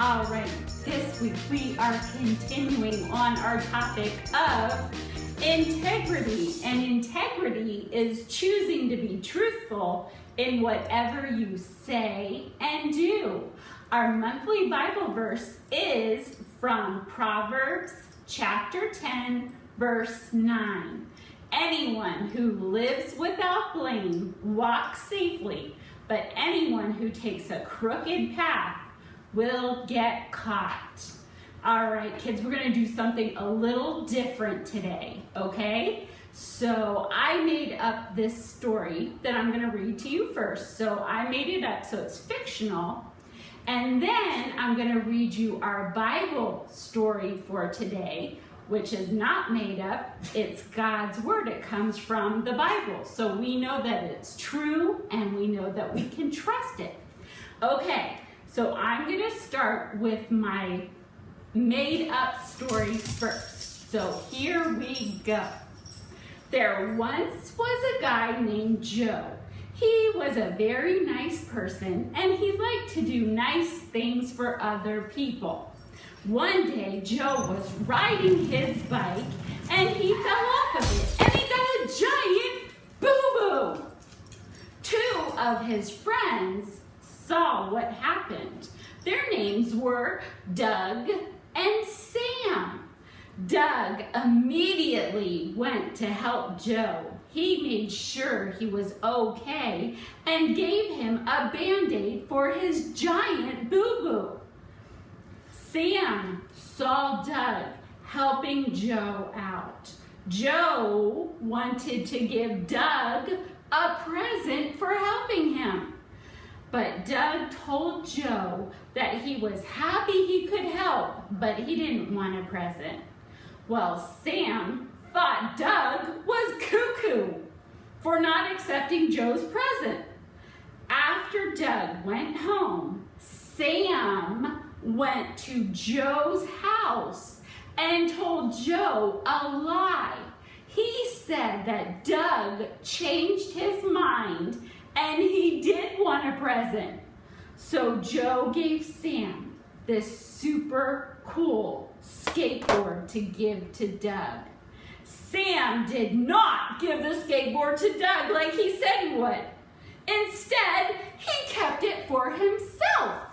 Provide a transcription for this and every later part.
All right, this week we are continuing on our topic of integrity. And integrity is choosing to be truthful in whatever you say and do. Our monthly Bible verse is from Proverbs chapter 10, verse 9. Anyone who lives without blame walks safely, but anyone who takes a crooked path will get caught. All right, kids, we're going to do something a little different today, okay? So I made up this story that I'm going to read to you first. So I made it up, so it's fictional. And then I'm going to read you our Bible story for today, which is not made up. It's God's Word. It comes from the Bible. So we know that it's true and we know that we can trust it. Okay. So I'm going to start with my made-up story first. So here we go. There once was a guy named Joe. He was a very nice person, and he liked to do nice things for other people. One day, Joe was riding his bike, and he fell off of it, and he got a giant boo-boo. Two of his friends saw what happened. Their names were Doug and Sam. Doug immediately went to help Joe. He made sure he was okay and gave him a Band-Aid for his giant boo-boo. Sam saw Doug helping Joe out. Joe wanted to give Doug a present for helping him. But Doug told Joe that he was happy he could help, but he didn't want a present. Well, Sam thought Doug was cuckoo for not accepting Joe's present. After Doug went home, Sam went to Joe's house and told Joe a lie. He said that Doug changed his mind and he did want a present. So Joe gave Sam this super cool skateboard to give to Doug. Sam did not give the skateboard to Doug like he said he would. Instead, he kept it for himself.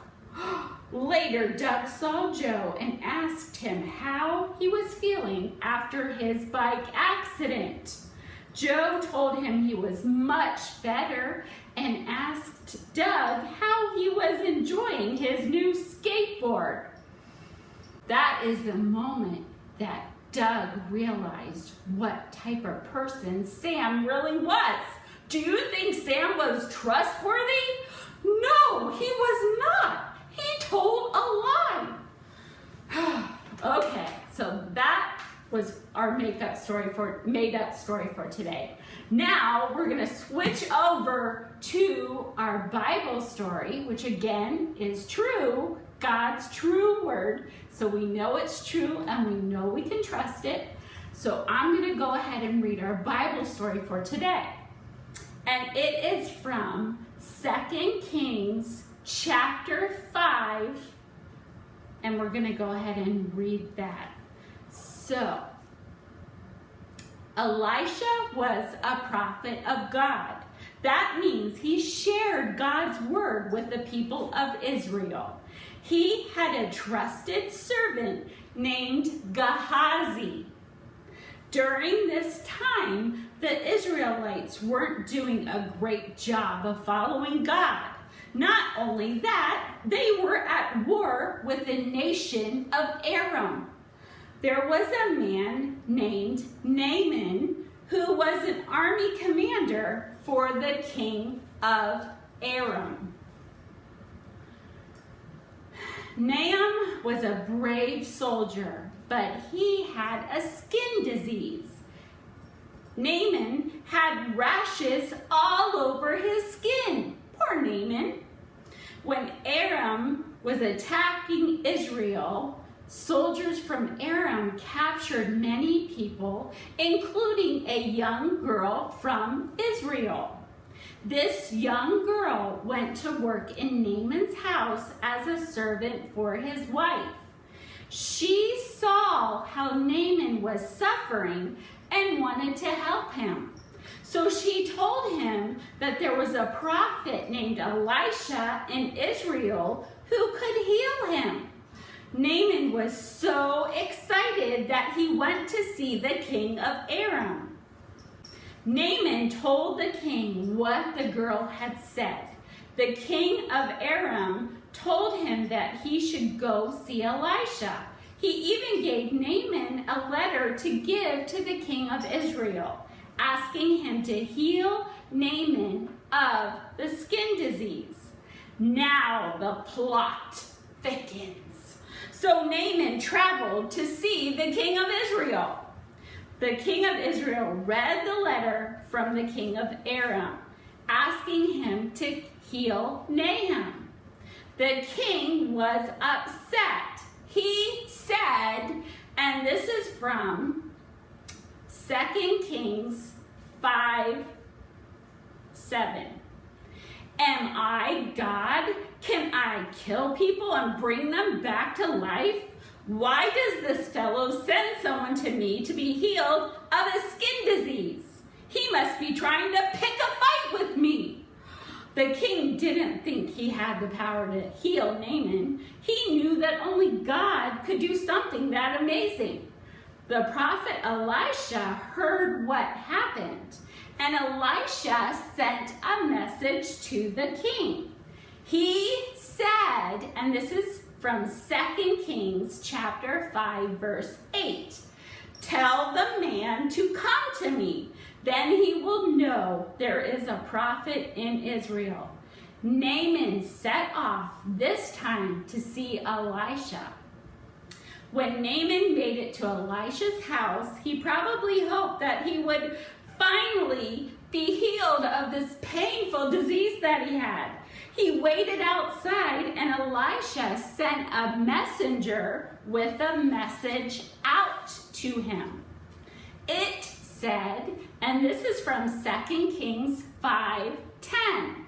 Later, Doug saw Joe and asked him how he was feeling after his bike accident. Joe told him he was much better and asked Doug how he was enjoying his new skateboard. That is the moment that Doug realized what type of person Sam really was. Do you think Sam was trustworthy? No, he was not. He told a lie. Okay, so that was our made up story for today. Now we're going to switch over to our Bible story, which again is true, God's true word. So we know it's true and we know we can trust it. So I'm going to go ahead and read our Bible story for today. And it is from 2 Kings chapter 5. And we're going to go ahead and read that. So, Elisha was a prophet of God. That means he shared God's word with the people of Israel. He had a trusted servant named Gehazi. During this time, the Israelites weren't doing a great job of following God. Not only that, they were at war with the nation of Aram. There was a man named Naaman who was an army commander for the king of Aram. Naaman was a brave soldier, but he had a skin disease. Naaman had rashes all over his skin. Poor Naaman. When Aram was attacking Israel, soldiers from Aram captured many people, including a young girl from Israel. This young girl went to work in Naaman's house as a servant for his wife. She saw how Naaman was suffering and wanted to help him. So she told him that there was a prophet named Elisha in Israel who could heal him. Naaman was so excited that he went to see the king of Aram. Naaman told the king what the girl had said. The king of Aram told him that he should go see Elisha. He even gave Naaman a letter to give to the king of Israel, asking him to heal Naaman of the skin disease. Now the plot thickens. So Naaman traveled to see the king of Israel. The king of Israel read the letter from the king of Aram, asking him to heal Naaman. The king was upset. He said, and this is from 2 Kings 5:7. Am I God? Can I kill people and bring them back to life? Why does this fellow send someone to me to be healed of a skin disease? He must be trying to pick a fight with me. The king didn't think he had the power to heal Naaman. He knew that only God could do something that amazing. The prophet Elisha heard what happened, and Elisha sent a message to the king. He said, and this is from 2 Kings chapter 5, verse 8, tell the man to come to me. Then he will know there is a prophet in Israel. Naaman set off this time to see Elisha. When Naaman made it to Elisha's house, he probably hoped that he would finally be healed of this painful disease that he had. He waited outside, and Elisha sent a messenger with a message out to him. It said, and this is from 2 Kings 5:10,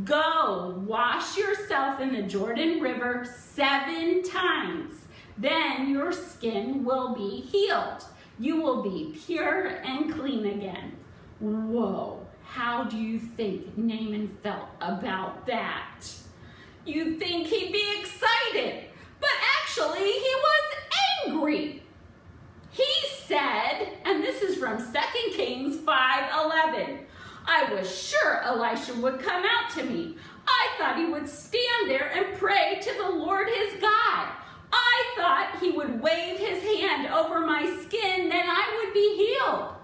go wash yourself in the Jordan River 7 times. Then your skin will be healed. You will be pure and clean again. Whoa, how do you think Naaman felt about that? You'd think he'd be excited, but actually he was angry. He said, and this is from 2 Kings 5:11, I was sure Elisha would come out to me. I thought he would stand there and pray to the Lord his God. I thought he would wave his hand over my skin, then I would be healed.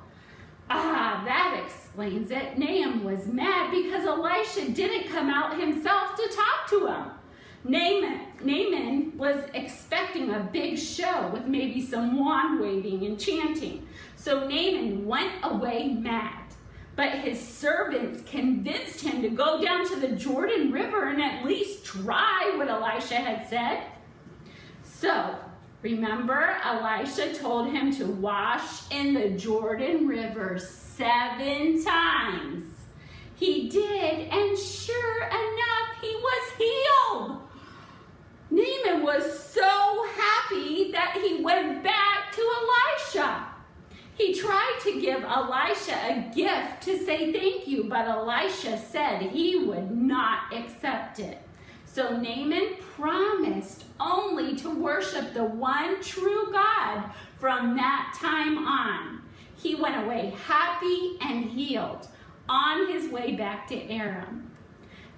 Ah, that explains it. Naaman was mad because Elisha didn't come out himself to talk to him. Naaman was expecting a big show with maybe some wand waving and chanting. So Naaman went away mad. But his servants convinced him to go down to the Jordan River and at least try what Elisha had said. So, remember, Elisha told him to wash in the Jordan River 7 times. He did, and sure enough, he was healed. Naaman was so happy that he went back to Elisha. He tried to give Elisha a gift to say thank you, but Elisha said he would not accept it. So Naaman promised only to worship the one true God from that time on. He went away happy and healed on his way back to Aram.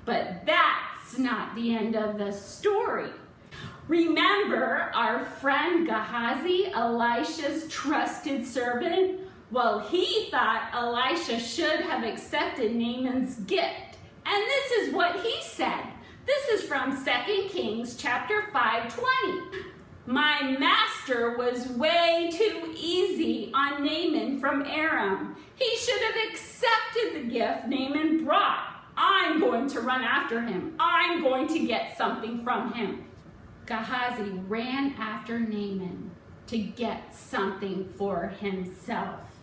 But that's not the end of the story. Remember our friend Gehazi, Elisha's trusted servant? Well, he thought Elisha should have accepted Naaman's gift. And this is what he said. This is from 2 Kings chapter 5:20. My master was way too easy on Naaman from Aram. He should have accepted the gift Naaman brought. I'm going to run after him. I'm going to get something from him. Gehazi ran after Naaman to get something for himself.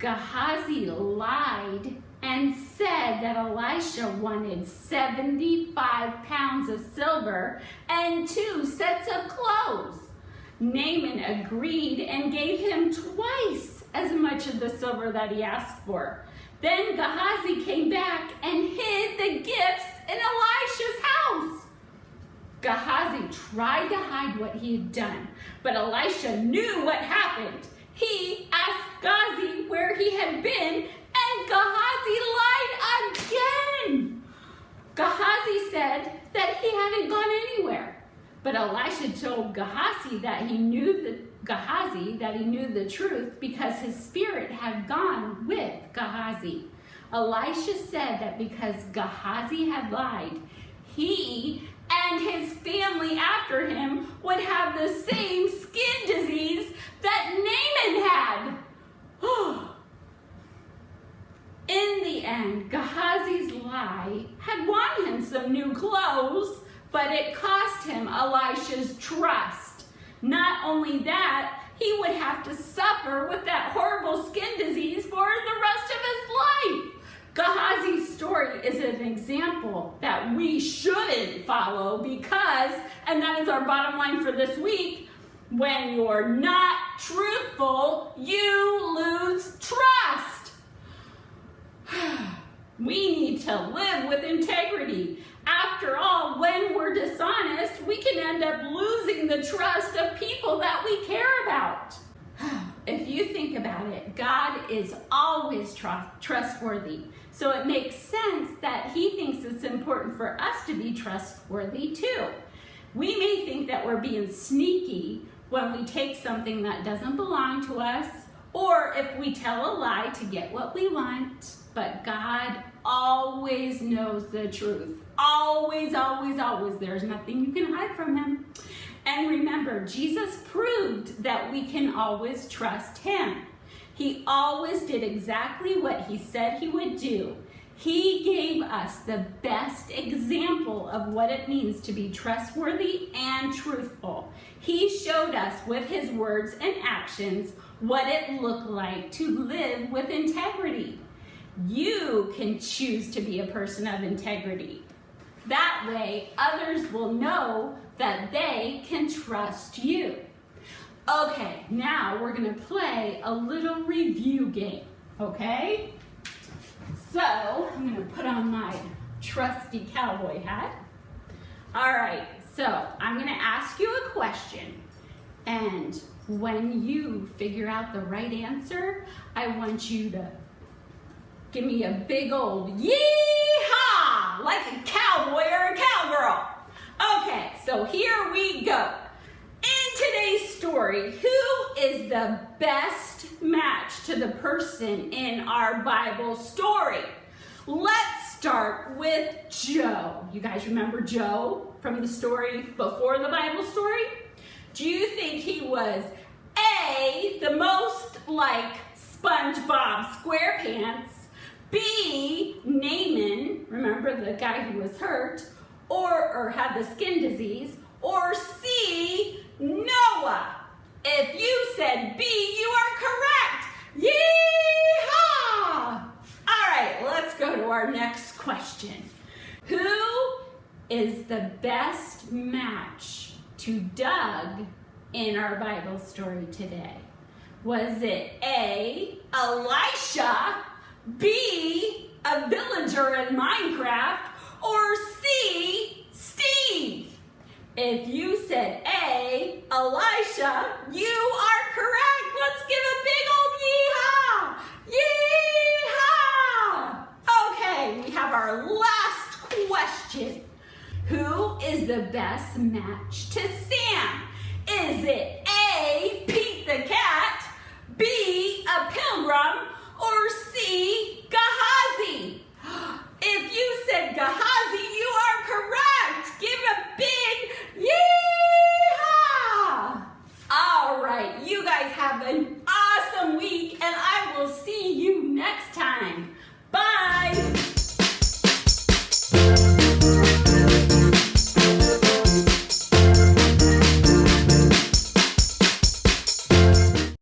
Gehazi lied and said that Elisha wanted 75 pounds of silver and 2 sets of clothes. Naaman agreed and gave him twice as much of the silver that he asked for. Then Gehazi came back and hid the gifts in Elisha's house. Gehazi tried to hide what he had done, but Elisha knew what happened. He asked Gehazi where he had been, and Gehazi lied again. Gehazi said that he hadn't gone anywhere, but Elisha told Gehazi that he knew the truth because his spirit had gone with Gehazi. Elisha said that because Gehazi had lied, he and his family after him would have the same skin disease that Naaman had. In the end, Gehazi's lie had won him some new clothes, but it cost him Elisha's trust. Not only that, he would have to suffer with that horrible skin disease for the rest of his life. Gehazi's story is an example that we shouldn't follow because, and that is our bottom line for this week, when you're not truthful, you lose trust. We need to live with integrity. After all, when we're dishonest, we can end up losing the trust of people that we care about. If you think about it, God is always trustworthy. So it makes sense that he thinks it's important for us to be trustworthy too. We may think that we're being sneaky when we take something that doesn't belong to us, or if we tell a lie to get what we want, but God always knows the truth. Always, always, always. There's nothing you can hide from him. And remember, Jesus proved that we can always trust him. He always did exactly what he said he would do. He gave us the best example of what it means to be trustworthy and truthful. He showed us with his words and actions what it looked like to live with integrity. You can choose to be a person of integrity. That way, others will know that they can trust you. Okay, now we're going to play a little review game, okay? So, I'm going to put on my trusty cowboy hat. All right, so I'm going to ask you a question, and when you figure out the right answer, I want you to give me a big old yee-haw, like a cowboy or a cowgirl. Okay, so here we go. In today's story, who is the best match to the person in our Bible story? Let's start with Joe. You guys remember Joe from the story before the Bible story? Do you think he was A, the most like Spongebob SquarePants, B, Naaman, remember the guy who was hurt, or had the skin disease, or C, Noah? If you said B, you are correct. Yee-haw! All right, let's go to our next question. Who is the best match to Doug in our Bible story today? Was it A, Elisha, B, a villager in Minecraft, or C, Steve? If you said A, Elisha, you are correct. Let's give a big old yee-haw! Yee-haw! Okay, we have our last question. Who is the best match to Sam? Is it